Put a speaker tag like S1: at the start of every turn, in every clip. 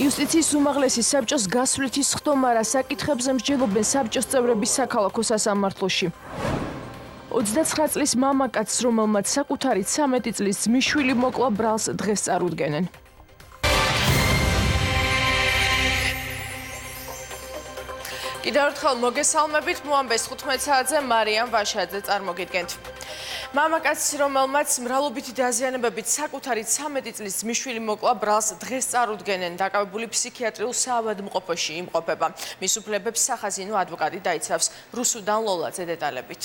S1: იუსტიციის უმაღლესი საბჭოს გასვლითი სხდომა საკითხებზე მსჯელობენ საბჭოს წევრები საქალაქო სასამართლოში. 29 წლის მამაკაცს, რომელმაც საკუთარი 13 წლის ძმისშვილი მოკლა, ბრალს დღეს წარუდგენენ. კიდევ ერთხელ მოგესალმებით, მოამბეს 15 საათზე მარიამ ვაშაძე წარმოგიდგენთ. მამაკაცს, რომელმაც მრავლობითი დაზიანებებით საკუთარი 13 წლის ძმისშვილი მოკლა, ბრალს დღეს წარუდგენენ. დაკავებული ფსიქიატრიულ საავადმყოფოში იმყოფება. მის უფლებებს სახაზინო ადვოკატი დაიცავს. რუსუდან ლოლაძე დეტალებით.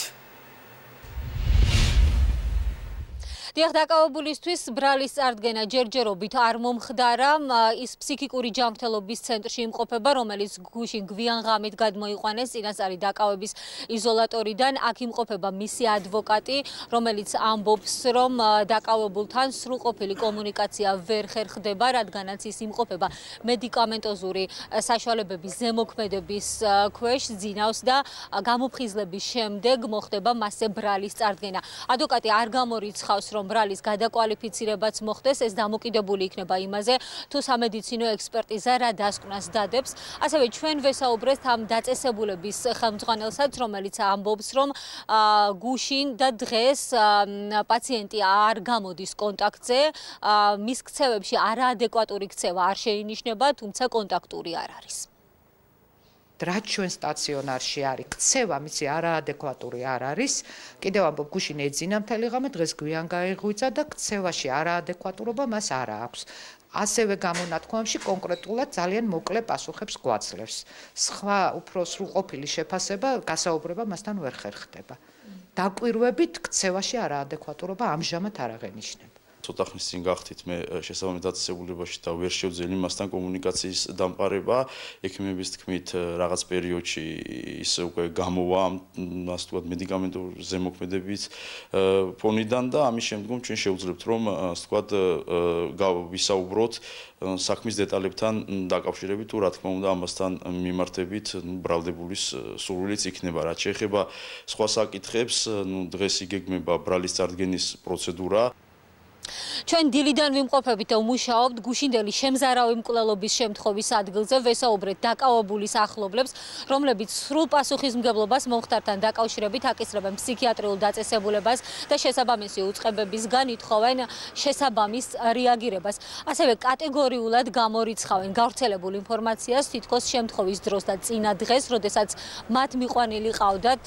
S2: დიახ, დაკავებულისთვის ბრალის წარდგენა ჯერჯერობით არ მომხდარა. ის ფსიქიკური ჯანმრთელობის ცენტრში იმყოფება, რომელიც გუშინ გვიან ღამით გადმოიყვანეს წინასწარი დაკავების იზოლატორიდან. აქ იმყოფება მისი ადვოკატი, რომელიც ამბობს, რომ დაკავებულთან სრულყოფილი კომუნიკაცია ვერ ხერხდება, რადგანაც ის იმყოფება მედიკამენტოზური საშუალებების ზემოქმედების ქვეშ, ძინავს და გამოფხიზლების შემდეგ მოხდება მასზე ბრალის წარდგენა. ადვოკატი არ გამორიცხავს, რომ ბრალის გადაკვალიფიცირებაც მოხდეს, ეს დამოკიდებული იქნება იმაზე, თუ სამედიცინო ექსპერტიზა რა დასკვნას დადებს. ასევე ჩვენ ვესაუბრეთ ამ დაწესებულების ხელმძღვანელსაც, რომელიც ამბობს, რომ გუშინ და დღეს პაციენტი არ გამოდის კონტაქტზე, მის ქცევებში არაადეკვატური ქცევა არ შეინიშნება, თუმცა კონტაქტური არ არის.
S3: რაც ჩვენ სტაციონარში არის, ქცევა მისი არაადეკვატური არ არის. კიდევ ამბობ, გუშინ ეძინა მთელი ღამე, დღეს გვიან გაიღვიძა და ქცევაში არაადეკვატურობა მას არ აქვს. ასევე გამონათქვამში კონკრეტულად ძალიან მოკლე პასუხებს გვაძლევს. სხვა უფრო სრულყოფილი შეფასება, გასაუბრება მასთან ვერ ხერხდება. დაკვირვებით ქცევაში არაადეკვატურობა ამჟამად არ აღენიშნება.
S4: ცოტა ხნის წინ გახდით მე შესაბამის დაწესებულებაში და ვერ შევძელი მასთან კომუნიკაციის დამყარება. ექიმების თქმით, რაღაც პერიოდში ის უკვე გამოვა, ასე ვთქვათ, მედიკამენტურ ზემოქმედების ფონიდან და ამის შემდგომ ჩვენ შევძლებთ, რომ ასე ვთქვათ, ვისაუბროთ საქმის დეტალებთან დაკავშირებით, თუ რა თქმა უნდა ამასთან მიმართებით ბრალდებულის სურვილიც იქნება. რაც შეეხება სხვა საკითხებს, დღეს იგეგმება ბრალის წარდგენის პროცედურა.
S2: ჩვენ დილიდან ვიმყოფებით და ვმუშაობთ გუშინდელი შემზარავი მკვლელობის შემთხვევის ადგილზე, ვესაუბრეთ დაკავებულის ახლობლებს, რომლებიც სრულ პასუხისმგებლობას მომხდართან დაკავშირებით აკისრებენ ფსიქიატრიულ დაწესებულებას და შესაბამისი უწყებებისგან ითხოვენ შესაბამის რეაგირებას. ასევე კატეგორიულად გამორიცხავენ გავრცელებულ ინფორმაციას თითქოს შემთხვევის დროს და წინა დღეს, როდესაც მათ მიყვანილი ყავდათ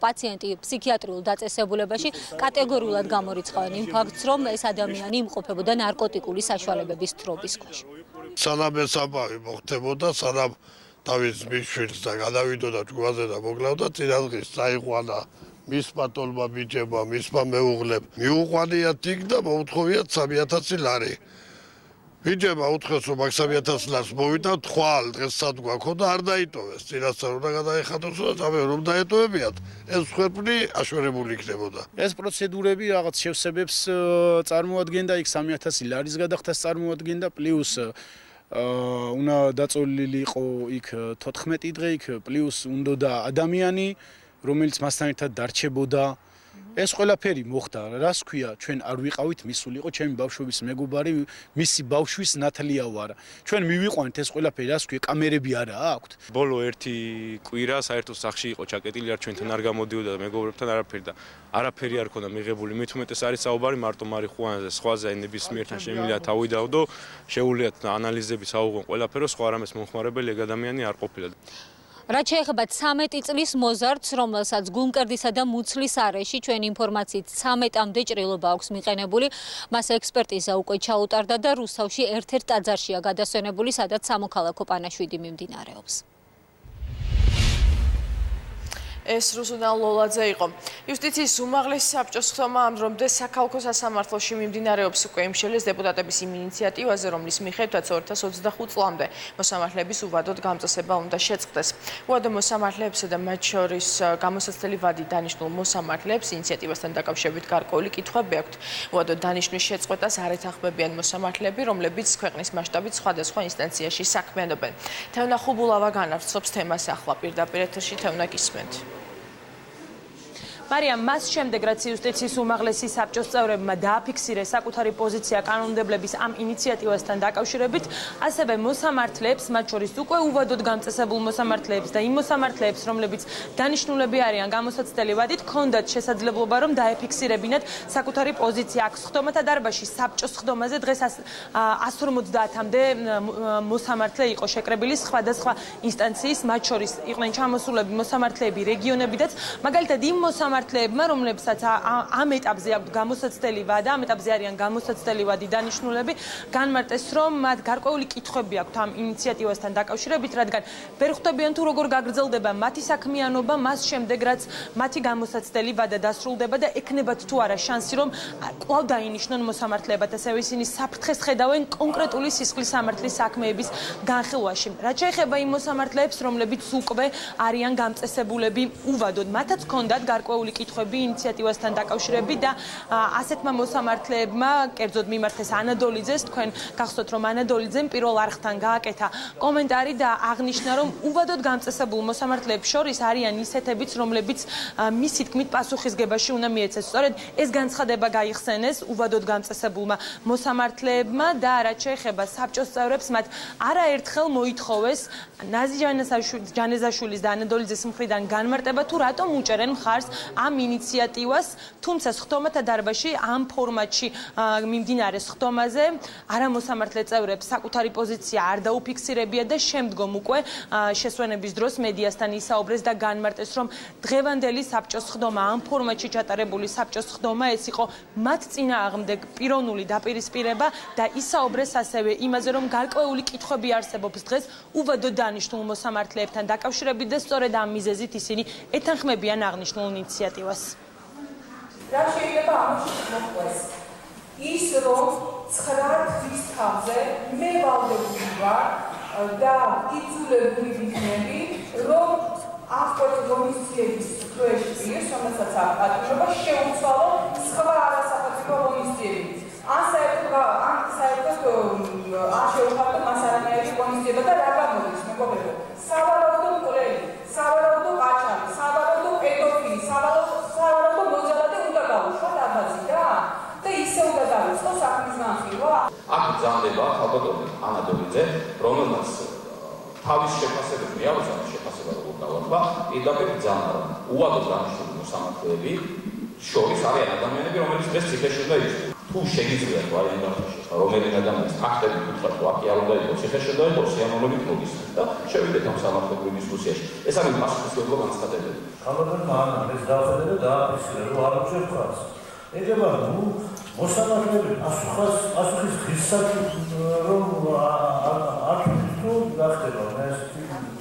S2: პაციენტი ფსიქიატრიულ დაწესებულებაში, კატეგორიულად გამორიცხავენ იმ ფაქტს, რომ ეს ადამიანი იმყოფებოდა ნარკოტიკული საშუალებების თრობის ქვეშ.
S5: სანამ ეს ამბავი მოხდებოდა, სანამ თავის ძმისშვილს და გადავიდოდა ჯგვაზე და მოკლავდა, წინა დღეს წაიყვანა მისმა ტოლმა ბიჭებმა, მისმა მეუღლემ. მიუყვანიათ იქ და მოუთხოვიათ 3000 ლარი. ბიჭებმა უთხრეს, რომ მაგ 3000 ლარს მოვიდავთ, ხვალ დღეს სად გვაქონდა, არ დაიტოვეს. წინასწარ უნდა გადაეხადოს და ამე რომ დაეტოვებიათ, ეს მსხვერპლი აშორებული იქნებოდა.
S6: ეს პროცედურები რაღაც შევსებებს წარმოადგენდა, იქ 3000 ლარის გადახდას წარმოადგენდა, პლუს უნდა დაწოლილი იყო იქ 14 დღე, იქ პლუს უნდა ადამიანი, რომელიც მასთან ერთად დარჩებოდა. ეს ყველაფერი მოხდა, რას ქვია, ჩვენ არ ვიყავით მისული, იყო ჩემი ბავშვების მეგობარი, მისი ბავშვის ნათლია ვარ. ჩვენ მივიყვანეთ ეს ყველაფერი, რას ქვია, კამერები არა აქვთ.
S7: ბოლო ერთი კვირა საერთო სახლში იყო ჩაკეტილი, არ ჩვენთან არ გამოდიოდა და მეგობრებთან არაფერი და არაფერი არ ქონდა მიღებული. მით უმეტეს არის საუბარი მარტო მარიხუანაზე, სხვაზე ნებისმიერთან შემიძლია თავი დავდო, შეუძლიათ ანალიზები საუბრონ ყველაფერო, სხვა რამეს მომხმარებელი ეგ ადამიანი არ ყოფილა.
S2: რაც შეეხება 13 წლის მოზარდს, რომელსაც გულმკერდისა და მუცლის არეში ჩვენ ინფორმაციით 13-მდე ჭრილობა აქვს მიყენებული, მას ექსპერტიზა უკვე ჩაუტარდა და რუსთავში ერთ-ერთ ტაძარშია გადასვენებული, სადაც სამოქალაქო პანაშვიდი მიმდინარეობს.
S1: ეს რუსუდან ლოლაძე იყო. იუსტიციის უმაღლესი საბჭოს სხდომა ამ დრომდე საქალაქო სასამართლოში მიმდინარეობს უკვე იმშელის დეპუტატების იმ ინიციატივაზე, რომლის მიხედვითაც 2025 წლამდე მოსამართლეების უვადოდ გამწესება უნდა შეწყდეს. უვადო მოსამართლეებსა და მათ შორის გამოსაცდელი ვადი დანიშნულ მოსამართლეებს ინიციატივასთან დაკავშირებით გარკვეული კითხვები აქვთ. უვადო დანიშნვის შეწყვეტას არ ეთანხმებიან მოსამართლეები, რომლებიც ქვეყნის მასშტაბით სხვადასხვა ინსტანციაში საქმიანობენ. თევნა ხუბულავა განავრცობს თემას ახლა პირდაპირ ეთერში. თევნა, გისმენთ.
S8: მარიამ, მას შემდეგ რაც იუსტიციის უმაღლესი საბჭოს წევრებმა დააფიქსირეს საკუთარი პოზიცია კანონმდებლების ამ ინიციატივასთან დაკავშირებით, ასევე მოსამართლეებს, მათ შორის უკვე უვადოდ გამწესებულ მოსამართლეებს და იმ მოსამართლეებს, რომლებიც დანიშნულები არიან გამოსაცდელი ვადით, ჰქონდათ შესაძლებლობა რომ დაეფიქსირებინათ საკუთარი პოზიცია აქ სხდომათა დარბაზში საბჭოს სხდომაზე დღეს 150-მდე მოსამართლე იყო შეკრებილი სხვადასხვა ინსტანციის, მათ შორის იყვნენ ჩამოსულები მოსამართლეები რეგიონებიდაც, მაგალითად იმ მოსამართლეებმა, რომლებსაც ამ ეტაპზე აქვთ გამოსაცდელი ვადა, ამ ეტაპზე არიან გამოსაცდელი ვადი დანიშნულები, განმარტეს, რომ მათ გარკვეული კითხვები აქვთ ამ ინიციატივასთან დაკავშირებით, რადგან ვერ ხვდებიან თუ როგორ გაგრძელდება მათი საქმიანობა მას შემდეგ, რაც მათი გამოსაცდელი ვადა დასრულდება და ექნებათ თუ არა შანსი, რომ კვლავ დაინიშნონ მოსამართლეებად, ასევე ისინი საფრთხეს ხედავენ კონკრეტული სისხლის სამართლის საქმეების განხილვაში. რაც შეეხება იმ მოსამართლეებს, რომლებიც უკვე არიან გამწესებულები უვადოდ, მათაც ჰქონდათ გარკვეული კითხვები ინიციატივასთან დაკავშირებით და ასეთმა მოსამართლეებმა, კერძოდ მიმართეს ანადოლიძეს, თქვენ გახსოვთ, რომ ანადოლიძემ პირველ არხთან გააკეთა კომენტარი და აღნიშნა, რომ უვადოდ გამწესებულ მოსამართლეებს შორის არიან ისეთებიც, რომლებიც მისი თქმით პასუხისგებაში უნდა მიეცეს. სწორედ ეს განცხადება გაიხსენეს უვადოდ გამწესებულმა მოსამართლეებმა და რაც შეეხება საბჭოს წევრებს, მათ არაერთხელ მოითხოვეს ნაზი ჯანეზაშვილის და ანადოლიძის მხრიდან განმარტება თუ რატომ უჭერენ მხარს ამ ინიციატივას, თუმცა სხდომათა დარბაზში ამ ფორმატში მიმდინარე სხდომაზე არამოსამართლე წევრებს საკუთარი პოზიცია არ დაუფიქსირებია და შემდგომ უკვე შესვენების დროს მედიასთან ისაუბრეს და განმარტეს, რომ დღევანდელი საბჭოს სხდომა, ამ ფორმატში ჩატარებული საბჭოს სხდომა ეს იყო მათ წინააღმდეგ პიროვნული დაპირისპირება და ისაუბრეს ასევე იმაზე, რომ გარკვეული კითხვები არსებობს დღეს უვადოდ დანიშნულ მოსამართლეებთან დაკავშირებით და სწორედ ამ მიზეზით ისინი ეთანხმებიან აღნიშნულ ინიციატივას.
S9: რა შეიძლება ამაში მოხდეს? ის რომ 9 თვის თავზე მე ვალდებული ვარ და იძულებული ვიქნები, რომ აღკვეთ კომისიების პროექტის, რომელსაც აპატიურება, შეუცვალო სხვა არასახელმწიფო კომისიები. ან საერთოდ არ შეუხატო მას არანაირი კომისიება და რა გამოდის, მეგობრებო? სავარაუდო მკვლელი, სავარაუდო ყაჩაღი, სავარაუდო პედოფილი, სავარაუდო მოძალადე უნდა გავუშვა დაბაზი და ისე უნდა დავიწყო საქმის განხილვა.
S10: აქ ბრძანდება ხალხობრივი ანადოლიძე, რომელმაც თავის შეფასებები მიაღწია შეფასება როგორ დავარქვა, პირდაპირ ბრძანა, რომ უვადოდ დანიშნული მოსამართლეები შორის არიან ადამიანები, რომელიც დღეს ციხეში უნდა იყოს. თუ შეგიძლიათ ვარიანტებში, რომელი ადამიანის ფაქტები გითხრათ, რომ აქ არ უნდა იყოს ციხეში და იყოს სიამოვნებით მოგისმენთ და შევიდეთ ამ სამართლებრივ დისკუსიაში. ეს არის მასშტაბური განცხადებები.
S11: ხალხებმა ეს დაახედა და დააფიქსირა, რომ არ უჩერხავს. ეგება მოსამართლეები პასუხის ღირსად რომ არ თუ გახდება, ეს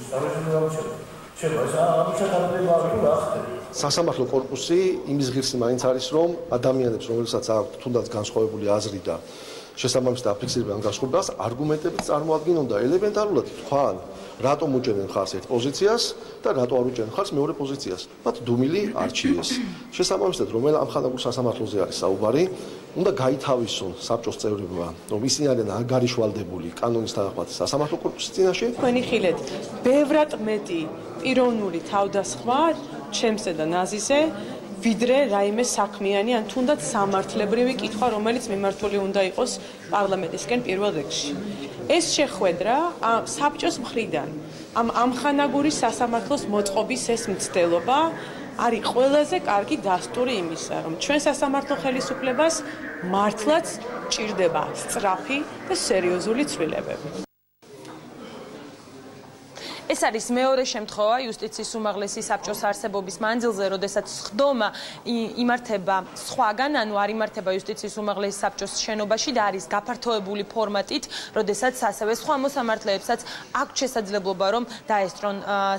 S11: სამართლებრივი აღჭერა. შეიძლება ეს ამჩატარდება თუ რა ხდება.
S12: სასამართლო კორპუსი იმის ღირსი მაინც არის, რომ ადამიანებს, რომელსაც აქვთ თუნდაც განსხვავებული აზრი და შესაბამისი დაფიქსირებიდან განსხვავებას, არგუმენტებით წარმოადგენონ და ელემენტარულად თქვან, რატომ უჭერენ მხარს ერთ პოზიციას და რატო არ უჭერენ მხარს მეორე პოზიციას. მათ დუმილი არჩიეს. შესაბამისად, რომელ ამხანაგურ სასამართლოზე არის საუბარი, უნდა გაითავისონ საბჭოს წევრებმა, რომ ისინი არიან ანგარიშვალდებული კანონის თანახმად სასამართლო კორპუსის წინაშე.
S13: თქვენი ხილეთ, ბევრად მეტი პიროვნული თავდასხმა ჩემსე და ნაზიზე, ვიდრე რაიმე საქმიანი ან თუნდაც სამართლებრივი კითხვა, რომელიც მიმართული უნდა იყოს პარლამენტისკენ პირველ რიგში. ეს შეხვედრა საბჭოს მხრიდან ამ ამხანაგური სასამართლოს მოწყობის ეს მცდელობა არის ყველაზე კარგი დასტური იმისა, რომ ჩვენ სასამართლო ხელისუფლებას მართლაც ჭირდება სწრაფი და სერიოზული ცვლილებები.
S8: ეს არის მეორე შემთხვევა იუსტიციის უმაღლესი საბჭოს არსებობის მანძილზე, როდესაც სხდომა იმართება სხვაგან, ანუ არ იმართება იუსტიციის უმაღლესი საბჭოს შენობაში და არის გაფართოებული ფორმატით, როდესაც ასევე სხვა მოსამართლეებსაც აქვთ შესაძლებლობა, რომ დაესწრონ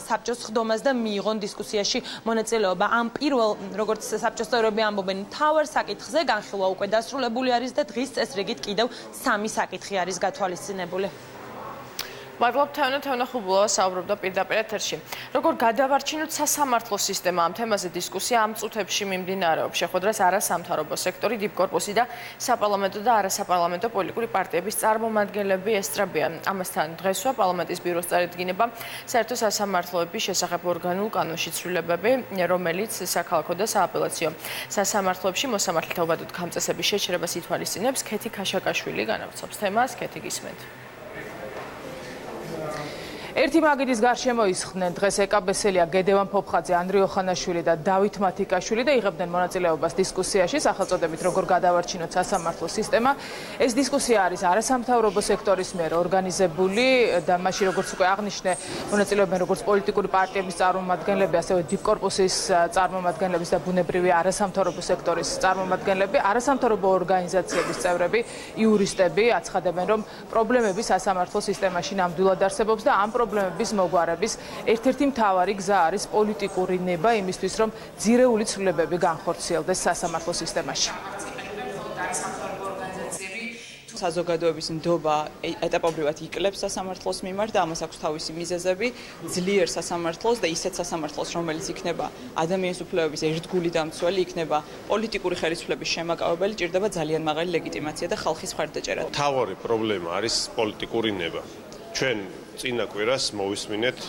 S8: საბჭოს სხდომას და მიიღონ დისკუსიაში მონაწილეობა. ამ პირველ, როგორც საბჭოს წევრები ამბობენ, მთავარ საკითხზე განხილვა უკვე დასრულებული არის და დღის წესრიგით კიდევ 3 საკითხი არის გათვალისწინებული.
S1: მადლობთ თევნახუბლოვა საუბრობდა პირდაპირ ეთერში. Როგორ გადავარჩინოთ სასამართლო სისტემა ამ თემაზე დისკუსია ამ წუთებში მიმდინარეობს. შეხვედრას არასამთავრობო სექტორი, დიპკორპუსი და საპარლამენტო და არასაპარლამენტო პოლიტიკური პარტიების წარმომადგენლები ესწრებიან. ამასთან დღესვე პარლამენტის ბიუროს წარედგინება საერთო სასამართლოების შესახებ ორგანულ კანონში ცვლილებები, რომელიც საქალაქო და სააპელაციო სასამართლოებში მოსამართლეთა უბადოდ გამწესების შეჩერებას ითვალისწინებს. ქეთი ქაშაკაშვილი განავრცობს თემას, ქეთი გისმენთ.
S8: ერთი მაგიდის გარშემო ისხდნენ დღეს ეკაბესელია გედევან ფოფხაძე, ანდრიო ხანაშვილი და დავით მათიკაშვილი და იღებდნენ მონაწილეობას დისკუსიაში სახელწოდებით როგორ გადავარჩინოთ სასამართლო სისტემა. ეს დისკუსია არის არასამთავრობო სექტორის მიერ ორგანიზებული და მასში როგორც უკვე აღნიშნე მონაწილეობენ როგორც პოლიტიკური პარტიების წარმომადგენლები, ასევე დიპკორპუსის წარმომადგენლების და ბუნებრივი არასამთავრობო სექტორის წარმომადგენლები, არასამთავრობო ორგანიზაციების წევრები, იურისტები აცხადებენ, რომ პრობლემები სასამართლო სისტემაში ნამდვილად არსებობს და ამ პრობლემების მოგვარების ერთ-ერთი მთავარი გზა არის პოლიტიკური ნება იმისთვის, რომ ძირეული ცვლილებები განხორციელდეს სასამართლო სისტემაში.
S14: საზოგადოების ნდობა ეტაპობრივად იკლებს სასამართლოს მიმართ და ამას აქვს თავისი მიზეზები, ძლიერ სასამართლოს და ისეთ სასამართლოს, რომელიც იქნება ადამიანის უფლებების ერთგული დამცველი, იქნება პოლიტიკური ხელისუფლების შემაკავებელი, ჭირდება ძალიან მაღალი ლეგიტიმაცია და ხალხის მხარდაჭერა.
S15: მთავარი პრობლემა არის პოლიტიკური ნება. ჩვენ წინა კვირას მოვისმინეთ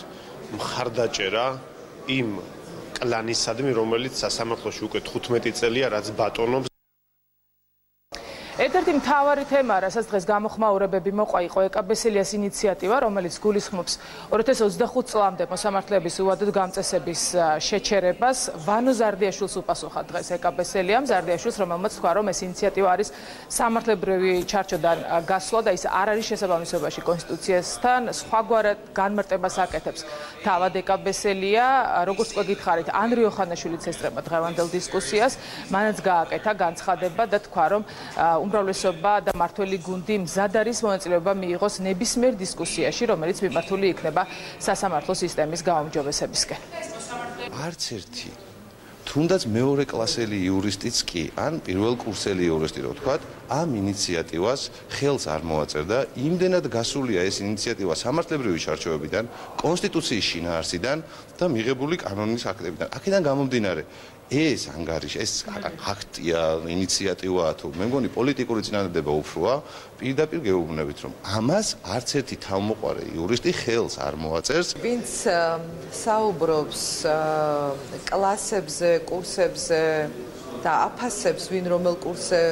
S15: მხარდაჭერა იმ კლანისადმი, რომელიც სასამართლოში უკვე 15 წელია, რაც ბატონობს.
S8: ერთ-ერთი მთავარი თემა, რასაც დღეს გამოხმაურებები მოყვა, იყო ეკაბესელიას ინიციატივა, რომელიც გულისხმობს 2025 წლამდე მოსამართლეების უვადოდ გამწესების შეჩერებას. ვანო ზარდიაშვილს უპასუხა დღეს ეკაბესელიამ, ზარდიაშვილს, რომელმაც თქვა, რომ ეს ინიციატივა არის სამართლებრივი ჩარჩოდან გასვლა და ის არ არის შესაბამისობაში კონსტიტუციასთან, სხვაგვარად განმარტებას აკეთებს. თავად ეკაბესელია, როგორც უკვე გითხარით, ანდრიო ხანაშვილიც ესწრება დღევანდელ დისკუსიას, მანაც გააკეთა განცხადება და თქვა, რომ უმრავლესობა და მართველი გუნდი მზად არის მონაწილეობა მიიღოს ნებისმიერ დისკუსიაში, რომელიც მიმართული იქნება სასამართლო სისტემის გაუმჯობესებისკენ.
S16: არც ერთი თუნდაც მეორე კლასელი იურისტიც კი, ან პირველ კურსელი იურისტი, რო ვთქვათ, ამ ინიციატივას ხელს არ მოაწერდა. იმდენად გასულია ეს ინიციატივა სამართლებრივი ჩარჩოებიდან, კონსტიტუციის შინაარსიდან და მიღებული კანონის აქტებიდან. აქედან გამომდინარე, ეს ანგარიში, ეს აქტია, ინიციატივაა თუ მე მგონი პოლიტიკური წინადადება უფროა, პირდაპირ გეუბნებით, რომ ამას არც ერთი თავმოყარე იურისტი ხელს არ მოაწერს.
S3: ვინც საუბრობს კლასებზე, კურსებზე და აფასებს, ვინ რომელ კურსზე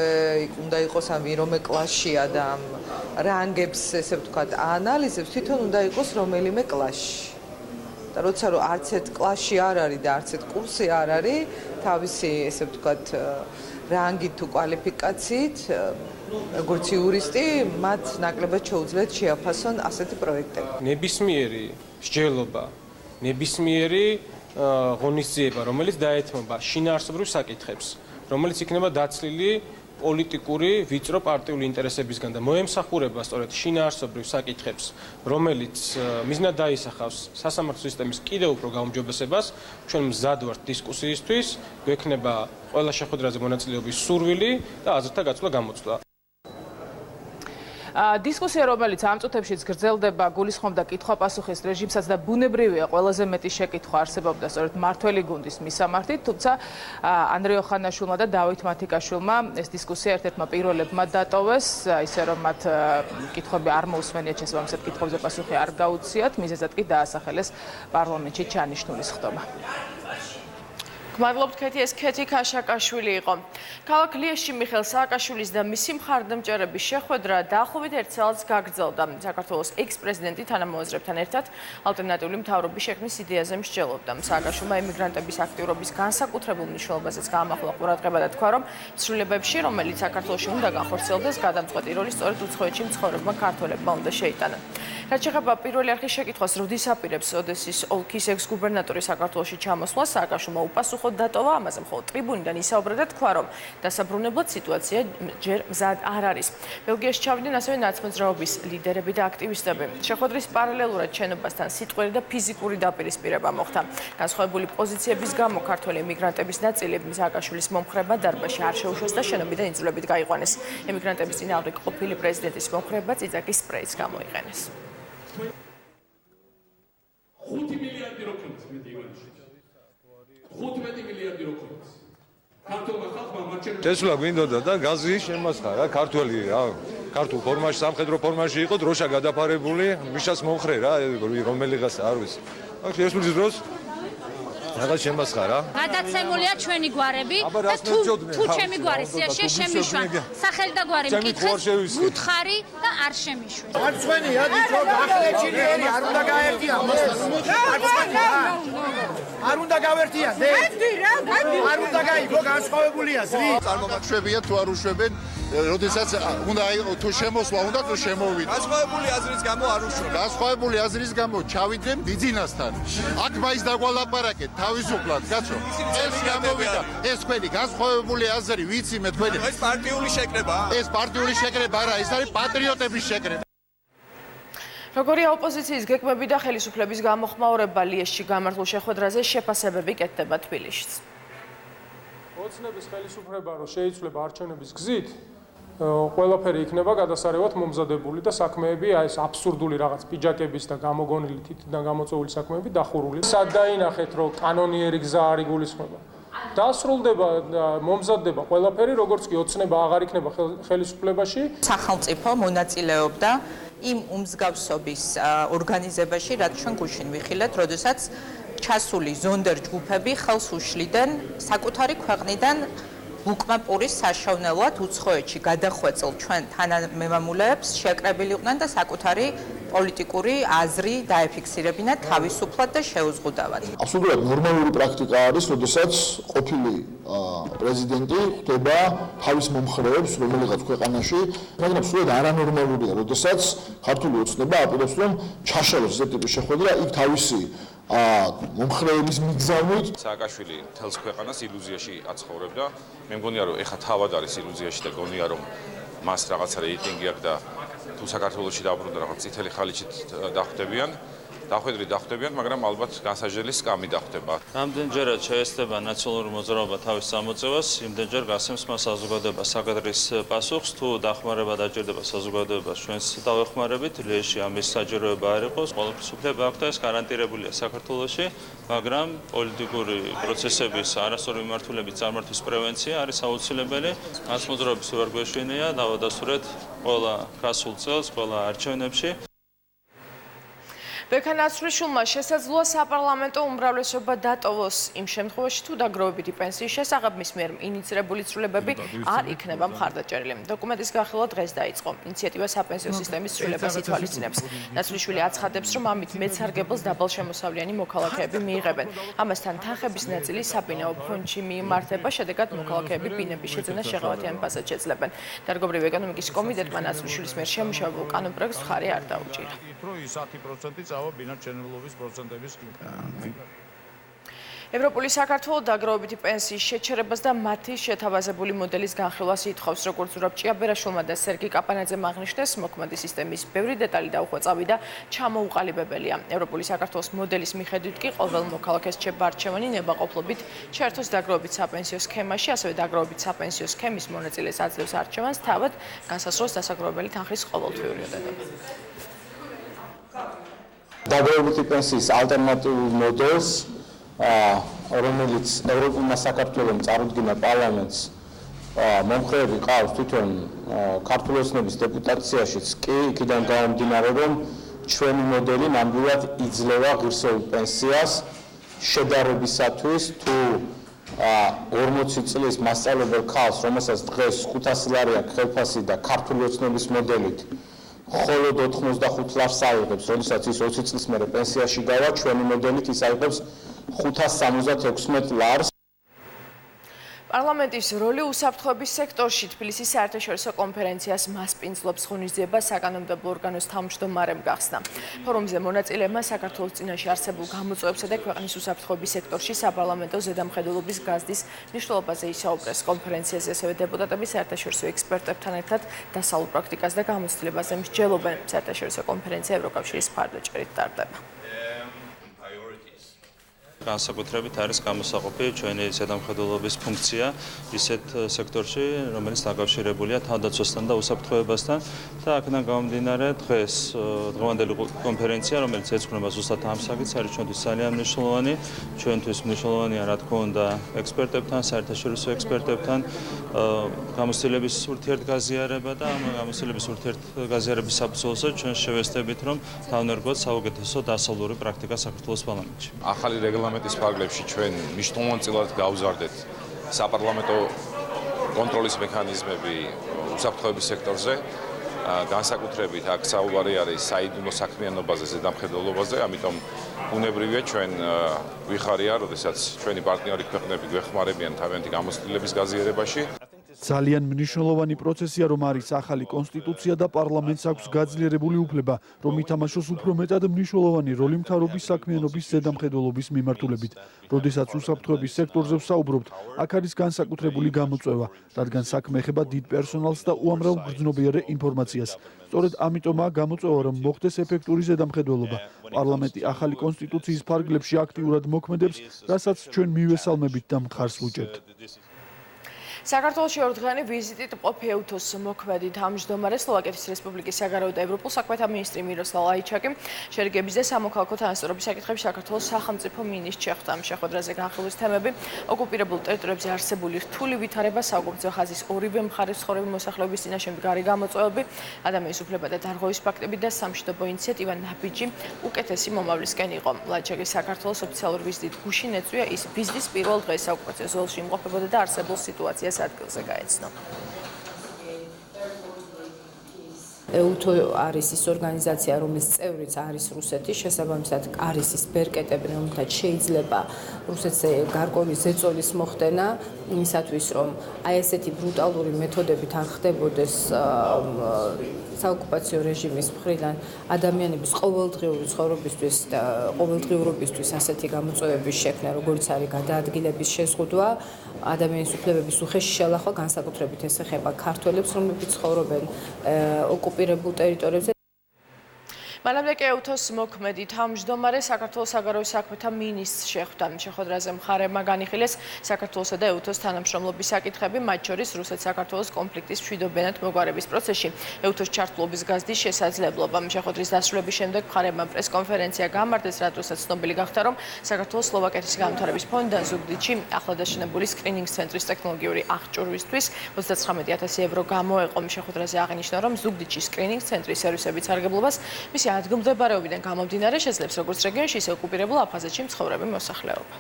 S3: უნდა იყოს, ან ვინ რომელ კლასშია და რანგებს, ესე ვთქვათ, აანალიზებს, თვითონ უნდა იყოს რომელიმე კლასში. და როცა რომ არც ერთ კლასში არ არის და არც ერთ კურსი არ არის, თავისი, ესე ვთქვათ, რანგით თუ კვალიფიკაციით, როგორც იურისტი, მათ ნაკლებად შეუძლიათ შეაფასონ ასეთი პროექტები.
S7: ნებისმიერი მსჯელობა, ნებისმიერი ღონისძიება, რომელიც დაეთმობა შინაარსობრივ საკითხებს, რომელიც იქნება დაცლილი პოლიტიკური ვიწრო პარტიული ინტერესებისგან და მოემსახურება სწორედ შინაარსობრივ საკითხებს, რომელიც მიზნად დაისახავს სასამართლო სისტემის კიდევ უფრო გაუმჯობესებას, ჩვენ მზად ვართ დისკუსიისთვის, გვექნება ყველა შეხვედრაზე მონაწილეობის სურვილი და აზრთა გაცვლა გამოცვლა.
S8: დისკუსია, რომელიც ამ წუთებშიც გრძელდება, გულისხმობდა კითხვა-პასუხის რეჟიმსაც და ბუნებრივია, ყველაზე მეტი შეკითხვა არსებობდა სწორედ მართველი გუნდის მისამართით, თუმცა ანდრიო ხანაშვილმა და დავით მათიკაშვილმა ეს დისკუსია ერთ-ერთმა პირველებმა დატოვეს, ისე რომ მათ კითხვები არ მოусმენიათ, შესაბამისად კითხვებზე პასუხი არ გაუციათ, მიზეზად კი დაასახელეს პარლამენტში ჩანიშნული სხდომა.
S1: მადლობთ ქეთი, ეს ქეთი ქაშაკაშვილი იყო. ქალაქ ლიეში მიხეილ სააკაშვილის და მისი მხარდამჭერების შეხვედრა დაახლოებით 1 წელს გაგრძელდა. საქართველოს ექს-პრეზიდენტი თანამოაზრებთან ერთად ალტერნატიული მთავრობის შექმნის იდეაზე მსჯელობდა. სააკაშვილმა ემიგრანტების აქტიურობის განსაკუთრებულ მნიშვნელობაზეც გაამახვილა ყურადღება და თქვა, რომ ცვლილებებში, რომელიც საქართველოში უნდა განხორციელდეს, გადამწყვეტი როლი სწორედ უცხოეთში მცხოვრებმა ქართველებმა უნდა შეიტანონ. რაც შეეხება პირველი არხის შეკითხვას, როდის აპირებს ოდესის ოლქის ექს-გუბერნატორი საქართველოში ჩამოსვლას, სააკაშვილმა უპასუხა დატოვა, ამაზე მხოლოდ ტრიბუნიდან ისაუბრა და თქვა, რომ დასაბრუნებლად სიტუაცია ჯერ მზად არ არის. ბელგიაში ჩავიდნენ ასევე ნაცმოძრაობის ლიდერები და აქტივისტები. შეხვედრის პარალელურად შენობასთან სიტყვიერი და ფიზიკური დაპირისპირება მოხდა. განსხვავებული პოზიციების გამო ქართველი ემიგრანტების ნაწილი სააკაშვილის მომხრება დარბაზში არ შეუშვეს და შენობიდან იძულებით გაიყვანეს. ემიგრანტების წინააღმდეგ ყოფილი პრეზიდენტის მომხრება წიწაკის სპრეიც გამოიყენეს.
S17: 15 მილიარდი როქოს. ქართულმა ხალხმა მარჩენებდა.
S18: Tesla გვინდოდა და გაზი შემასხარა, ქართველი რა, ქართულ ფორმაში, სამხედრო ფორმაში იყო, დროშა გადაფარებული, მიშას მომხრე რა, რომელიღაც არ ვიცი. აქ ესმის დროს რაღაც შემასხარა.
S2: გადაცემულია ჩვენი გვარები და თუ ჩემი გვარი სიაში შემიშვა, სახელი და გვარი მკითხეს, გუთხარი და არ შემიშვეს.
S19: არ ჩვენია, დიჯო გახლეჩინიერი, არ უნდა გაერთიან მოსას. არ ჩვენია. არ უნდა გავერთიან, დე. არ უნდა გაიგო, განსხვავებულია ზრი.
S20: წარმომაჩვენებია თუ არ უშვებენ, როდესაც უნდა თუ შემოსვლა უნდა თუ შემოვიდა.
S19: განსხვავებული აზრის გამო არ უშვებენ.
S20: განსხვავებული აზრის გამო ჩავიდნენ ბიძინასთან. აქ მაინც დაგვალაპარაკეთ თავისუფლად, კაცო. ეს გამოვიდა, ეს თქვენი განსხვავებული აზრი, ვიცი მე თქვენი.
S19: ეს პარტიული შეკრებაა.
S20: ეს პარტიული შეკრება არა, ეს არის პატრიოტების შეკრება.
S1: როგორია ოპოზიციის გეგმები და ხელისუფლების გამოხმაურება ლიესში გამართულ შეხვედრაზე შეფასებები კეთდება თბილისშიც.
S21: ოცნების ხელისუფლება რომ შეიცვლება არჩევნების გზით, ყველაფერი იქნება გადასარევად მომზადებული და საქმეები აი ეს აბსურდული რაღაც პიჯაკების და გამოგონილი თითიდან გამოწვეული საქმეები დახურული. სად დაინახეთ რომ კანონიერი გზა არ იგულისხმება. დასრულდება და მომზადდება ყველაფერი, როგორც კი ოცნება აღარ იქნება ხელისუფლებაში.
S14: სახელმწიფო მონაწილეობდა იმ უმსგავსობის ორგანიზებაში, რაც ჩვენ გუშინ ვიხილეთ, როდესაც ჩასული ზონდერ ჯგუფები ხელს უშლიდნენ საკუთარი ქვეყნიდან უკმაპურის საშოვნელად უცხოეთში გადახვეწილ ჩვენ თანამემამულეებს შეკრებილიყვნენ და საკუთარი პოლიტიკური აზრი დაეფიქსირებინათ თავისუფლად და შეუზღუდავად.
S22: აბსოლუტურად ნორმალური პრაქტიკა არის, როდესაც ყოფილი პრეზიდენტი ხვდება თავის მომხრეებს რომელიღაც ქვეყანაში, მაგრამ სულ არანორმალურია, როდესაც ქართული ოცნება აპირებს რომ ჩაშალოს ეს ტიპის შეხვედრა, იქ თავისი მომხრეების მიგზავნით.
S23: სააკაშვილი თელს ქვეყანას ილუზიაში აცხოვრებდა. მე მგონია რომ ეხა თავად არის ილუზიაში და გონია რომ მას რაღაცა რეიტინგი აქვს და თუ საქართველოში დაბრუნდა რაღაც წითელი ხალიჩით დახვედრიან, მაგრამ ალბათ განსაჯელი სკამი დახვდება.
S24: რამდენჯერაც შეესწრება ნაციონალური მოძრაობა თავის samozევას, იმდენჯერ გასცემს მას საზოგადოება საკადრის პასუხს, თუ დახმარება დაჭირდება საზოგადოებას ჩვენს დავეხმარებით, ლიესში ამის საჭიროება არ იყოს, ყველაფრის უფლება აქვს და ეს გარანტირებულია საქართველოში, მაგრამ პოლიტიკური პროცესების არასწორი მიმართულების წარმართვის პრევენცია არის აუცილებელი. ნაცმოძრაობის ვერ გვეშვენია, დავადასტურეთ ყველა გასულ წელს, ყველა არჩევნებში.
S1: ბექანაცვლიშვილმა შესაძლოა საპარლამენტო უმრავლესობა დატოვოს იმ შემთხვევაში, თუ დაგროვებითი პენსიის შესახებ მის მიერ ინიცირებული ცვლილებები არ იქნება მხარდაჭერილი. დოკუმენტის განხილვა დღეს დაიწყო. ინიციატივა საპენსიო სისტემის ცვლილებას ითვალისწინებს. ნაცვლიშვილი აცხადებს, რომ ამით მეცარგებელს დაბალშემოსავლიანი მოქალაქეები მიიღებენ. ამასთან თანხების ნაწილი საბინაო ფონდში მიიმართება, შედეგად მოქალაქეები ბინების შეძენას შეღავათიან ფასად შეძლებენ. დარგობრივი ეკონომიკის კომიტეტმა ნაცვლიშვილის მიერ შემუშავებულ კანონპროექტს მხარი არ დაუჭირა. ევროპული საქართველო დაგროვებითი პენსიის შეჩერებას და მათი შეთავაზებული მოდელის განხილვას ითხოვს, როგორც ზურაბ ჭიაბერაშვილმა და სერგი კაპანაძემ აღნიშნეს, მოქმედი სისტემის ბევრი დეტალი დაუხვეწავი და ჩამოუყალიბებელია. ევროპული საქართველოს მოდელის მიხედვით კი ყოველ მოქალაქეს რჩება არჩევანი ნებაყოფლობით ჩართოს დაგროვებით საპენსიო სქემაში, ასევე დაგროვებით საპენსიო სქემის მონაწილეს აძლევს არჩევანს, თავად განსასროს დასაგროვებელი თანხის ყოველთვიური ოდენობა.
S25: დაგროვებითი პენსიის ალტერნატიულ მოდელს, რომელიც ევროპულმა საქართველომ წარუდგინა პარლამენტს, მომხრეები ყავს თვითონ ქართული ოცნების დეპუტაციაშიც კი, იქიდან გამომდინარე, რომ ჩვენი მოდელი ნამდვილად იძლევა ღირსეულ პენსიას შედარებისათვის, თუ 40 წლის მასწავლებელ ქალს, რომელსაც დღეს 500 ლარი აქვს ხელფასი და ქართული ოცნების მოდელით მხოლოდ 85 ლარს აიღებს, როდესაც ის 20 წლის მერე პენსიაში გავა, ჩვენი მოდელით ის აიღებს 576 ლარს.
S1: პარლამენტის როლი უსაფრთხოების სექტორში თბილისის საერთაშორისო კონფერენციას მასპინძლობს ღონისძიება საკანონმდებლო ორგანოს თავმჯდომარემ გახსნა. ფორუმზე მონაწილეებმა საქართველოს წინაშე არსებულ გამოწვევებსა და ქვეყნის უსაფრთხოების სექტორში საპარლამენტო ზედამხედველობის გაზრდის მნიშვნელობაზე ისაუბრეს. კონფერენციაზე ასევე დეპუტატები საერთაშორისო ექსპერტებთან ერთად დასავლურ პრაქტიკას და გამოცდილებაზე მსჯელობენ. საერთაშორისო კონფერენცია ევროკავშირის მხარდაჭერით ტარდება.
S24: განსაკუთრებით არის გამოსაყოფი ჩვენი ზედამხედველობის ფუნქცია ისეთ სექტორში, რომელიც დაკავშირებულია თავდაცვასთან და უსაფრთხოებასთან და აქედან გამომდინარე დღეს დღევანდელი კონფერენცია, რომელიც ეძღვნება ზუსტად ამ საკითხს, არის ჩვენთვის ძალიან მნიშვნელოვანი. ჩვენთვის მნიშვნელოვანია, რა თქმა უნდა, ექსპერტებთან, საერთაშორისო ექსპერტებთან გამოცდილების ურთიერთგაზიარება და ამ გამოცდილების ურთიერთგაზიარების საბრძოლოზე ჩვენ შევესწრებით, რომ დავნერგოთ საუკეთესო დასავლური პრაქტიკა საქართველოს პარლამენტში.
S23: ახალი რეგლამენტის ფარგლებში ჩვენ მნიშვნელოვნად გავზარდეთ საპარლამენტო კონტროლის მექანიზმები უსაფრთხოების სექტორზე. განსაკუთრებით აქ საუბარი არის საიდუმლო საქმიანობაზე, ზედამხედველობაზე, ამიტომ უნებრივია ჩვენ ვიხარია, როდესაც ჩვენი პარტნიორი ქვეყნები გვეხმარებიან თავიანთი გამოცდილების გაზიარებაში.
S4: ძალიან მნიშვნელოვანი პროცესია, რომ არის ახალი კონსტიტუცია და პარლამენტს აქვს გაძლიერებული უფლება, რომ ითამაშოს უფრო მეტად მნიშვნელოვანი როლი მთავრობის საქმიანობის ზედამხედველობის მიმართულებით. როდესაც უსაფრთხოების სექტორზე ვსაუბრობთ, აქ არის განსაკუთრებული გამოწვევა, რადგან საქმე ეხება დიდ პერსონალს და უამრავ გრძნობიარე ინფორმაციას. სწორედ ამიტომაა გამოწვევა, რომ მოხდეს ეფექტური ზედამხედველობა. პარლამენტი ახალი კონსტიტუციის ფარგლებში აქტიურად მოქმედებს, რასაც ჩვენ მივესალმებით და მხარს ვუჭერთ.
S1: საქართველოში ორდღიანი ვიზიტით მყოფ ეუთოს მოქმედი თავმჯდომარე სლოვაკეთის რესპუბლიკის საგარეო და ევროპულ საქმეთა მინისტრი მიროსლავ ლაიჩაკი შერიგების და სამოქალაქო თანასწორობის საკითხების საქართველოს სახელმწიფო მინისტრს შეხვდა. შეხვედრაზე განხილვის თემები ოკუპირებულ ტერიტორიებზე არსებული რთული ვითარება, საუკეთესო ხაზის ორივე მხარეს ცხოვრები მოსახლეობის წინაშე მდგარი გამოწვევები, ადამიანის უფლება და დარღვევის ფაქტები და სამშვიდობო ინიციატივა ნაბიჯი უკეთესი მომავლისკენ იყო. ლაიჩაკის საქართველოს ოფიციალური ვიზიტით გუშინ ეწვია ის ვიზიტის პირველ დღეს საოკუპაციო ზოლში იმყოფებოდა და არსებულ სიტუაციას ადგილზე გაეცნო.
S5: ეუთო არის ის ორგანიზაცია, რომლის წევრიც არის რუსეთი, შესაბამისად არის ის ბერკეტები, რომელთაც შეიძლება რუსეთზე გარკვეული ზეწოლის მოხდენა, იმისათვის რომ აი ესეთი ბრუტალური მეთოდებით არ ხდებოდეს საოკუპაციო რეჟიმის მხრიდან ადამიანების ყოველდღიური ცხოვრებისთვის და ყოველდღიურობისთვის ასეთი გამოწვევების შექმნა, როგორც არის გადაადგილების შეზღუდვა, ადამიანის უფლებების უხეში შელახვა, განსაკუთრებით ეს ეხება ქართველებს, რომლებიც ცხოვრობენ ოკუპირებულ ტერიტორიებზე.
S1: მანამდე ეუთოს მოქმედი თავმჯდომარე საქართველოს საგარეო საქმეთა მინისტრს შეხვდა. შეხვედრაზე მხარეებმა განიხილეს საქართველოსა და ეუთოს თანამშრომლობის საკითხები, მათ შორის რუსეთ-საქართველოს კონფლიქტის მშვიდობიანად მოგვარების პროცესში ეუთოს ჩართულობის გაზრდის შესაძლებლობა. შეხვედრის დასრულების შემდეგ მხარეებმა პრესკონფერენცია გამართეს, რატოსაც ცნობილი გახდა, რომ საქართველოს სლოვაკეთის განვითარების ფონდიდან ზუგდიდში ახლადაშენებული სკრინინგ ცენტრის ტექნოლოგიური აღჭურვისთვის 39,000 евро გამოეყო. შეხვედრაზე აღინიშნა, რომ ზუგდიდში სკრინინგ ცენტრის სერვისების სარგებლობას მისი ადგილმდებარეობიდან გამომდინარე შეძლებს როგორც რეგიონში, ისე ოკუპირებულ აფხაზეთში მცხოვრები მოსახლეობა.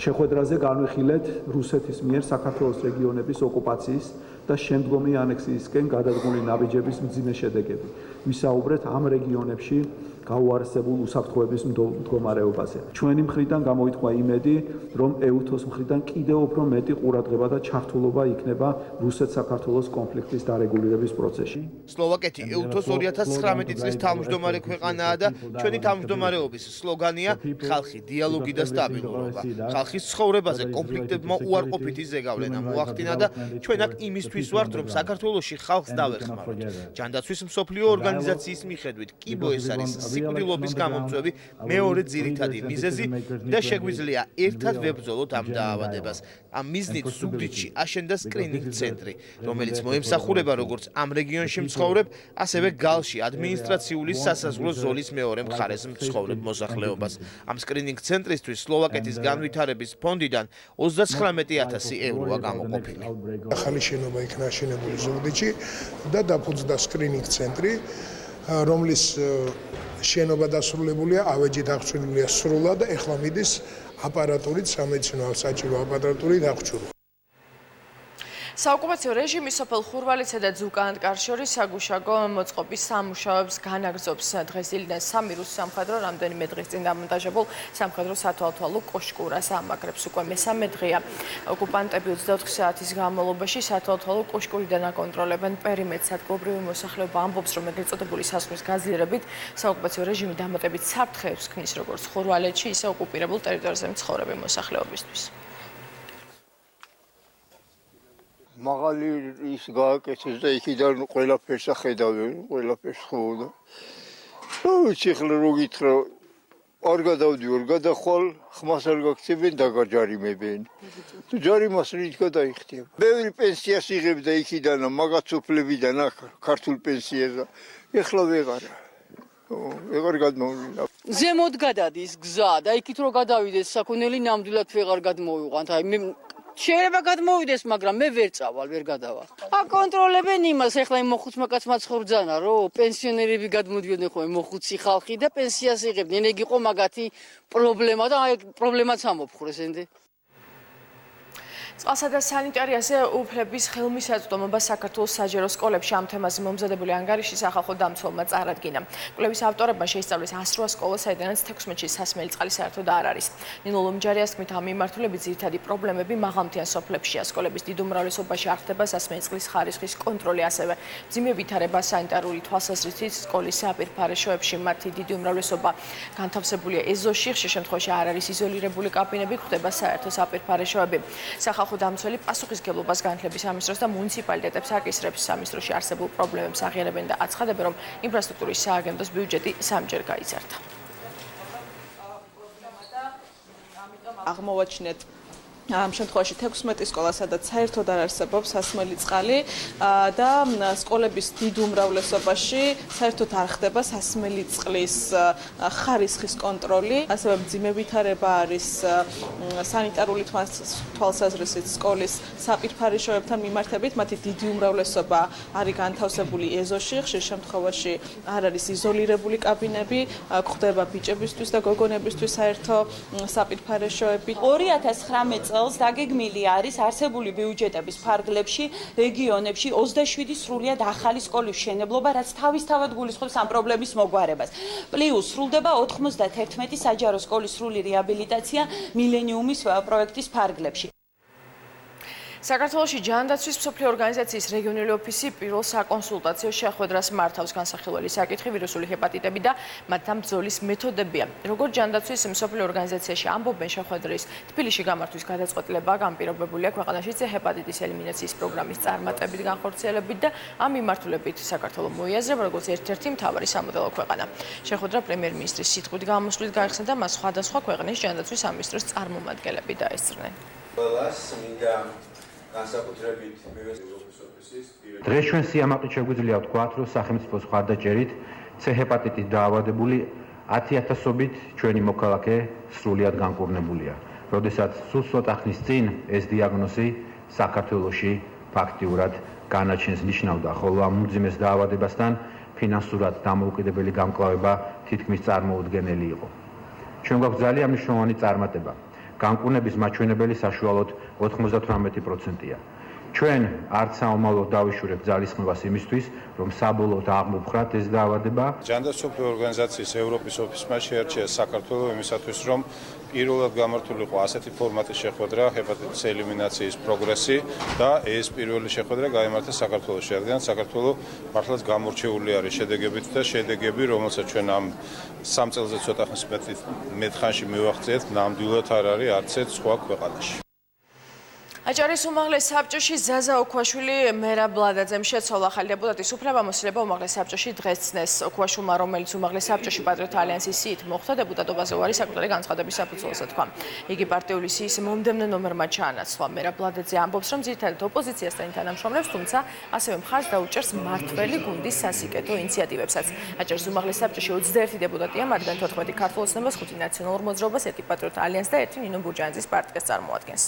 S6: შეხვედრაზე განვიხილეთ რუსეთის მიერ საქართველოს რეგიონების ოკუპაციის და შემდგომი ანექსიისკენ გადადგმული ნაბიჯების მძიმე შედეგები. ვისაუბრეთ ამ რეგიონებში გაუარესებულ უსაფრთხოების მდგომარეობაზე. ჩვენი მხრიდან გამოითქვა იმედი, რომ ეუთოს მხრიდან კიდევ უფრო მეტი ყურადღება და ჩართულობა იქნება რუსეთ-საქართველოს კონფლიქტის დარეგულირების პროცესში.
S9: სლოვაკეთი ეუთოს 2019 წლის თავმჯდომარე ქვეყანაა და ჩვენი თავმჯდომარეობის სლოგანია ხალხი, დიალოგი და სტაბილურობა. ხალხის ცხოვრებაზე კონფლიქტებმა უარყოფითი ზეგავლენა მოახდინა და ჩვენ აქ იმისთვის ვართ, რომ საქართველოში ხალხს დავეხმაროთ. ჯანდაცვის მსოფლიო ორგანიზაციის მიხედვით კიბო ეს არის სიკვდილობის გამომწვევი მეორე ძირითადი მიზეზი და შეგვიძლია ერთად ვებრძოლოთ ამ დაავადებას. ამ მიზნით ზუგდიდში აშენდა სკრინინგ ცენტრი, რომელიც მოემსახურება როგორც ამ რეგიონში მცხოვრებ, ასევე გალში ადმინისტრაციული სასაზღვრო ზოლის მეორე მხარეს მცხოვრებ მოსახლეობას. ამ სკრინინგ ცენტრისთვის სლოვაკეთის განვითარების ფონდიდან 39,000 ევროა გამოყოფილი.
S10: ახალი შენობა იქნა აშენებული ზუგდიდში და დაფუძნდა სკრინინგ ცენტრი, რომლის შენობა დასრულებულია, ავეჯით აღჭურვილია სრულად და ეხლა მიდის აპარატურით, სამედიცინო საჭირო აპარატურით აღჭურვა.
S1: საოკუპაციო რეჟიმის სოფელ ხურვალისა და ძუკანტკარ შორის საგუშაგო მოწყობის სამუშაოებს განაგრძობს. დღეს დილიდან 3 რუს სამხედრო რამდენიმე დღის წინ დამონტაჟებულ სამხედრო სათვალთვალო კოშკურას ამაგრებს. უკვე მესამე დღეა. ოკუპანტები 24 საათის განმავლობაში სათვალთვალო კოშკურიდან აკონტროლებენ პერიმეტრს. ადგილობრივი მოსახლეობა ამბობს, რომ ეგრეთ წოდებული საზღვრის გაძლიერებით საოკუპაციო რეჟიმი დამატებით საფრთხეებს ქმნის როგორც ხურვალეთში, ისე ოკუპირებულ ტერიტორიაზე მცხოვრები მოსახლეობისთვის.
S26: მაღალი ის გააკეთეს და იქიდან ყველაფერს ახედავენ, ყველაფერს ხო და
S3: ციხლ რო გითხრა არ გადავდივარ, გადახვალ, ხმას არ გაქცევენ და გაჯარიმებენ. თუ ჯარიმას რით გადაიხდია? ბევრი პენსიას იღებდა იქიდან, მაგაც უფლებიდან აქ ქართულ პენსიაზე. ეხლა ვეღარა. ვეღარ გადმოვიდა.
S11: ზემოთ გადადის გზა და იქით რო გადავიდეს საქონელი ნამდვილად ვეღარ გადმოვიყვანთ. აი მე შეიძლება გადმოვიდეს, მაგრამ მე ვერ წავალ, ვერ გადავალ. აკონტროლებენ იმას, ეხლა იმ მოხუცმა კაცმა ცხოვრბძანა, რომ პენსიონერები გადმოდიოდნენ ხოლმე მოხუცი ხალხი და პენსიას იღებდნენ. ეგ იყო მაგათი პრობლემა და აი პრობლემაც ამოფხვრეს ენდე.
S1: წყალსა და სანიტარიაზე უფლების ხელმისაწვდომობა საქართველოს საჯარო სკოლებში ამ თემაზე მომზადებული ანგარიში სახალხო დამცველმა წარადგინა. კვლევის ავტორებმა შეისწავლეს 108 სკოლა, საიდანაც 16-ში სასმელი წყალი საერთოდ არ არის. ნინო ლომჯარიას თქმით, ამ მიმართულებით ძირითადი პრობლემები მაღალმთიან სოფლებშია. სკოლების დიდ უმრავლესობაში არ ხდება სასმელი წყლის ხარისხის კონტროლი, ასევე მძიმე ვითარება სანიტარული თვალსაზრისით სკოლის საპირფარეშოებში. მათი დიდი უმრავლესობა განთავსებულია ეზოში, ხშირ შემთხვევაში არ არის იზოლირებული კაბინები, ხდება საერთო საპირფარეშოები. სახალხო დამცველი პასუხისმგებლობას განხლების სამინისტროს და მუნიციპალიტეტებს აკისრებს. სამინისტროში არსებულ პრობლემებს აღიარებენ და აცხადებენ, რომ ინფრასტრუქტურის სააგენტოს ბიუჯეტი სამჯერ გაიზარდა.
S14: აღმოვაჩინეთ ამ შემთხვევაში 16 სკოლა, სადაც საერთოდ არ არსებობს სასმელი წყალი და სკოლების დიდ უმრავლესობაში საერთოდ არ ხდება სასმელი წყლის ხარისხის კონტროლი. ასევე მძიმე ვითარება არის სანიტარული თვალსაზრისით სკოლის საპირფარეშოებთან მიმართებით. მათი დიდი უმრავლესობა არის განთავსებული ეზოში, ხშირ შემთხვევაში არ არის იზოლირებული კაბინები, გვხდება ბიჭებისთვის და გოგონებისთვის საერთო საპირფარეშოები.
S12: 2019 წელს დაგეგმილი არის არსებული ბიუჯეტების ფარგლებში რეგიონებში 27 სრულიად ახალი სკოლის მშენებლობა, რაც თავისთავად გულისხმობს ამ პრობლემის მოგვარებას. პლუს სრულდება 91 საჯარო სკოლის სრული რეაბილიტაცია მილენიუმის პროექტის ფარგლებში.
S1: საქართველოში ჯანდაცვის მსოფლიო ორგანიზაციის რეგიონული ოფისი პირველ საკონსულტაციო შეხვედრას მართავს. განსახილველი საკითხი ვირუსული ჰეპატიტები და მათთან ბრძოლის მეთოდებია. როგორც ჯანდაცვის მსოფლიო ორგანიზაციაში ამბობენ, შეხვედრის თბილისში გამართვის გადაწყვეტილება განპირობებულია ქვეყანაში ჰეპატიტის ელიმინაციის პროგრამის წარმატებით განხორციელებით და ამ მიმართულებით საქართველო მოიაზრება როგორც ერთ-ერთი მთავარი სამოდელო ქვეყანა. შეხვედრა პრემიერ-მინისტრის სიტყვით გამოსვლით გაიხსნა და მას სხვადასხვა ქვეყნის ჯანდაცვის სამინისტროს წარმომადგენლები დაესწრნენ.
S13: დღეს ჩვენ სიამაყით შეგვიძლია ვთქვათ, რომ სახელმწიფოს მხარდაჭერით C ჰეპატიტით დაავადებული 10,000-ობით ჩვენი მოქალაქე სრულიად განკურნებულია. როდესაც სულ ცოტა ხნის წინ ეს დიაგნოზი საქართველოში ფაქტიურად განაჩენს ნიშნავდა, ხოლო ამ უძიმეს დაავადებასთან ფინანსურად დამოუკიდებელი გამკლავება თითქმის წარმოუდგენელი იყო. ჩვენ გვაქვს ძალიან მნიშვნელოვანი წარმატება. განკურნების მაჩვენებელი საშუალოდ 98%-ია. ჩვენ არც საომალოდ დავიშურებთ ძალისხმევას იმისთვის, რომ საბოლოოდ აღმოფხრათ ეს დაავადება.
S15: ჯანდაცვის მსოფლიო ორგანიზაციის ევროპის ოფისმა შეარჩია საქართველოს იმისათვის, რომ პირველად გამართულიყო ასეთი ფორმატის შეხვედრა ჰეპატიტის ელიმინაციის პროგრესი და ეს პირველი შეხვედრა გაიმართა საქართველოში, რადგან საქართველოს მართლაც გამორჩეული არის შედეგებით და შედეგები, რომელსაც ჩვენ ამ 3 წელზე ცოტა ხნის მეტ ხანში მივაღწიეთ, ნამდვილად არ არის არც ერთ სხვა ქვეყანაში.
S1: აჭარის უმაღლეს საბჭოში ზაზა ოქვაშვილი მერაბლადაძემ შეცვალა ახალი დეპუტატის უფლებამოსილება უმაღლეს საბჭოში დღეს წნეს. ოქვაშვილმა, რომელიც უმაღლეს საბჭოში პატრიოტთა ალიანსის სიით მოხვდა, დეპუტატობაზე უარი საკუთარი განცხადების საფუძველზე თქვა. იგი პარტიული სიის მომდევნო ნომერმა ჩაანაცვლა. მერაბლადაძე ამბობს, რომ ძირითადად ოპოზიციასთან თანამშრომლებს, თუმცა ასევე მხარს დაუჭერს მართველი გუნდის სასიკეთო ინიციატივებსაც. აჭარის უმაღლეს საბჭოში 21 დეპუტატია, მათგან 14 ქართულ ოცნებას, 5 ნაციონალურ მოძრაობას, 1 პატრიოტთა ალიანსს და 1 ნინო ბურჯანაძის პარტიას წარმოადგენს.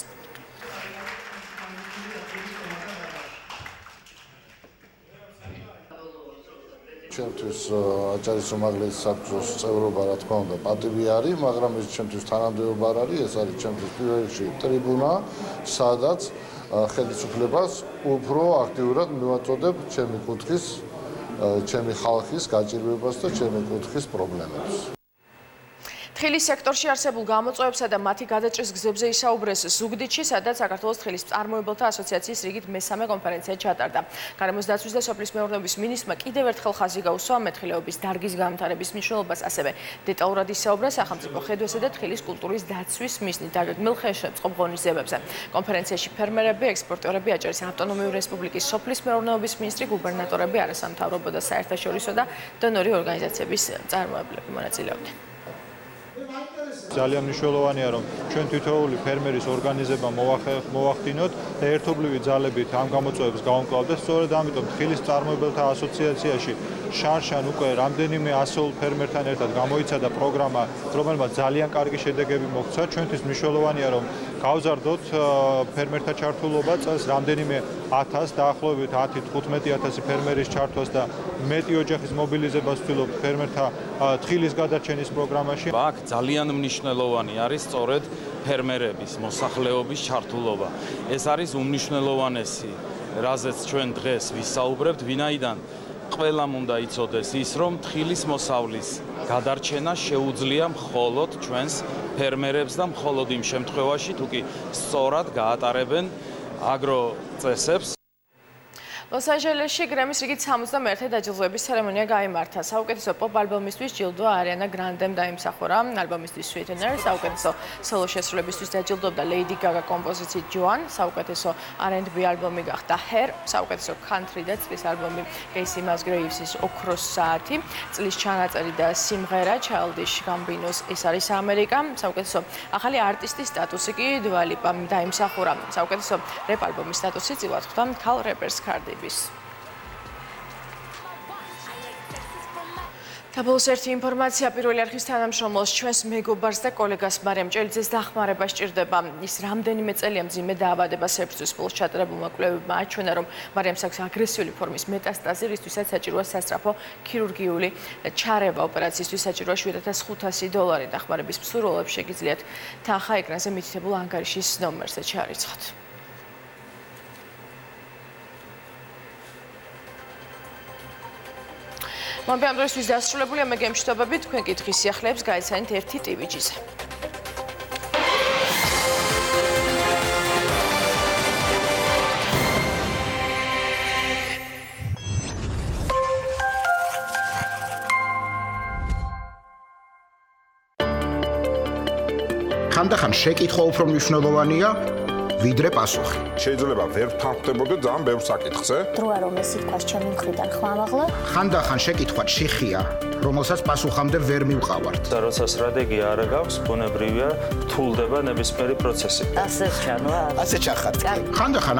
S22: ჩემთვის აჭარის უმაღლეს საბჭოს წევრობა რა თქმა უნდა პატივი არის, მაგრამ ეს ჩემთვის თანამდებობა არ არის, ეს არის ჩემთვის პირველ რიგში ტრიბუნა, სადაც ხელისუფლებას უფრო აქტიურად მივაწოდებ ჩემი კუთხის, ჩემი ხალხის გაჭირვებას და ჩემი კუთხის პრობლემებს.
S1: თხილის სექტორში არსებულ გამოწვევებსა და მათი გადაჭრის გზებზე ისაუბრეს ზუგდიდში, სადაც საქართველოს თხილის მწარმოებელთა ასოციაციის რიგით მესამე კონფერენცია ჩატარდა. გარემოს დაცვის და სოფლის მეურნეობის მინისტრმა კიდევ ერთხელ ხაზი გაუსვა მეთხილეობის დარგის განვითარების მნიშვნელობას, ასევე დეტალურად ისაუბრა სახელმწიფო ხედვასა და თხილის კულტურის დაცვის მიზნით დაგეგმილ ხელშეწყობ ღონისძიებებზე. კონფერენციაში ფერმერები, ექსპორტერები, აჭარის ავტონომიური რესპუბლიკის სოფლის მეურნეობის მინისტრი, გუბერნატორები, არასამთავრობო და საერთაშორისო და დონორი ორგანიზაციების წარმომადგენლები მონაწილეობდნენ.
S2: ძალიან მნიშვნელოვანია, რომ ჩვენ თითოეული ფერმერის ორგანიზება მოვახდინოთ და ერთობლივი ძალებით ამ გამოწვევებს გავამკლავდეთ. სწორედ ამიტომ თხილის მწარმოებელთა ასოციაციაში შარშან უკვე რამდენიმე ასეულ ფერმერთან ერთად გამოიცადა პროგრამა, რომელმაც ძალიან კარგი შედეგები მოგვცა. ჩვენთვის მნიშვნელოვანია, რომ გავზარდოთ ფერმერთა ჩართულობა, წელს რამდენიმე 1000, დაახლოებით 10-15,000 ფერმერის ჩართვას და მეტი ოჯახის მობილიზებას ვცდილობთ ფერმერთა თხილის გადარჩენის პროგრამაში.
S7: აქ ძალიან მნიშვნელოვანი არის სწორედ ფერმერების მოსახლეობის ჩართულობა. ეს არის უმნიშვნელოვანესი, რაზეც ჩვენ დღეს ვისაუბრებთ, ვინაიდან ყველამ უნდა იცოდეს ის, რომ თხილის მოსავლის გადარჩენა შეუძლია მხოლოდ ჩვენს ფერმერებს და მხოლოდ იმ შემთხვევაში, თუ კი სწორად გაატარებენ აგროწესებს.
S1: ლოს-ანჯელესში გრემის რიგით 71 დაჯილდოების ცერემონია გაიმართა. საუკეთესო პოპ ალბომისთვის ჯილდო არიანა გრანდემ დაიმსახურა. ალბომისთვის Sweetener, საუკეთესო სოლო შესრულებისთვის დაჯილდოვდა Lady Gaga კომპოზიციით Joan, საუკეთესო R&B ალბომი გახდა Her, საუკეთესო country და წლის ალბომი Casey Musgraves-ის ოქროს საათი, წლის ჩანაწერი და სიმღერა Childish Gambino's ეს არის ამერიკა, საუკეთესო ახალი არტისტის სტატუსი კი Dua Lipam დაიმსახურა. საუკეთესო რეპ ალბომის სტატუსი წილად ხვდა ქალ რეპერს Cardi Საბოლოოს ერთი ინფორმაცია პირველი არხის თანამშრომლოს ჩვენს მეგობარს და კოლეგას მარიამ ჭელიძეს დახმარება სჭირდება. ის რამდენიმე წელია მძიმე დაავადებას ებრძვის. ბოლოს ჩატარებულმა კვლევებმა აჩვენა, რომ მარიამს აქვს აგრესიული ფორმის მეტასტაზი, რისთვისაც საჭიროა სასწრაფო ქირურგიული ჩარევა. ოპერაციისთვის საჭიროა $7,500. დახმარების მსურველებს შეგიძლიათ თანხა ეკრანზე მითითებულ ანგარიშის ნომერზე ჩაარიცხოთ. მოამბე ამ დროისთვის დასრულებულია, მე გემშვიდობებით, თქვენ კითხვის სიახლეებს გაიცანით ერთი ტივიჯიზე.
S8: ხანდახან შეკითხვა უფრო მნიშვნელოვანია ვიდრე პასუხი.
S16: შეიძლება ვერ ვთანხმდებოდეთ ძალიან ბევრ საკითხზე.
S17: დროა რომ ეს სიტყვას ჩემი მხრიდან ხმამაღლა.
S8: ხანდახან შეკითხვა ჩიხია, რომელსაც პასუხამდე ვერ მივყავართ.
S24: და როცა სტრატეგია არ გაქვს, ბუნებრივია რთულდება ნებისმიერი პროცესი.
S17: ასე ჩანვა.
S8: ასე ჩახართ. ხანდახან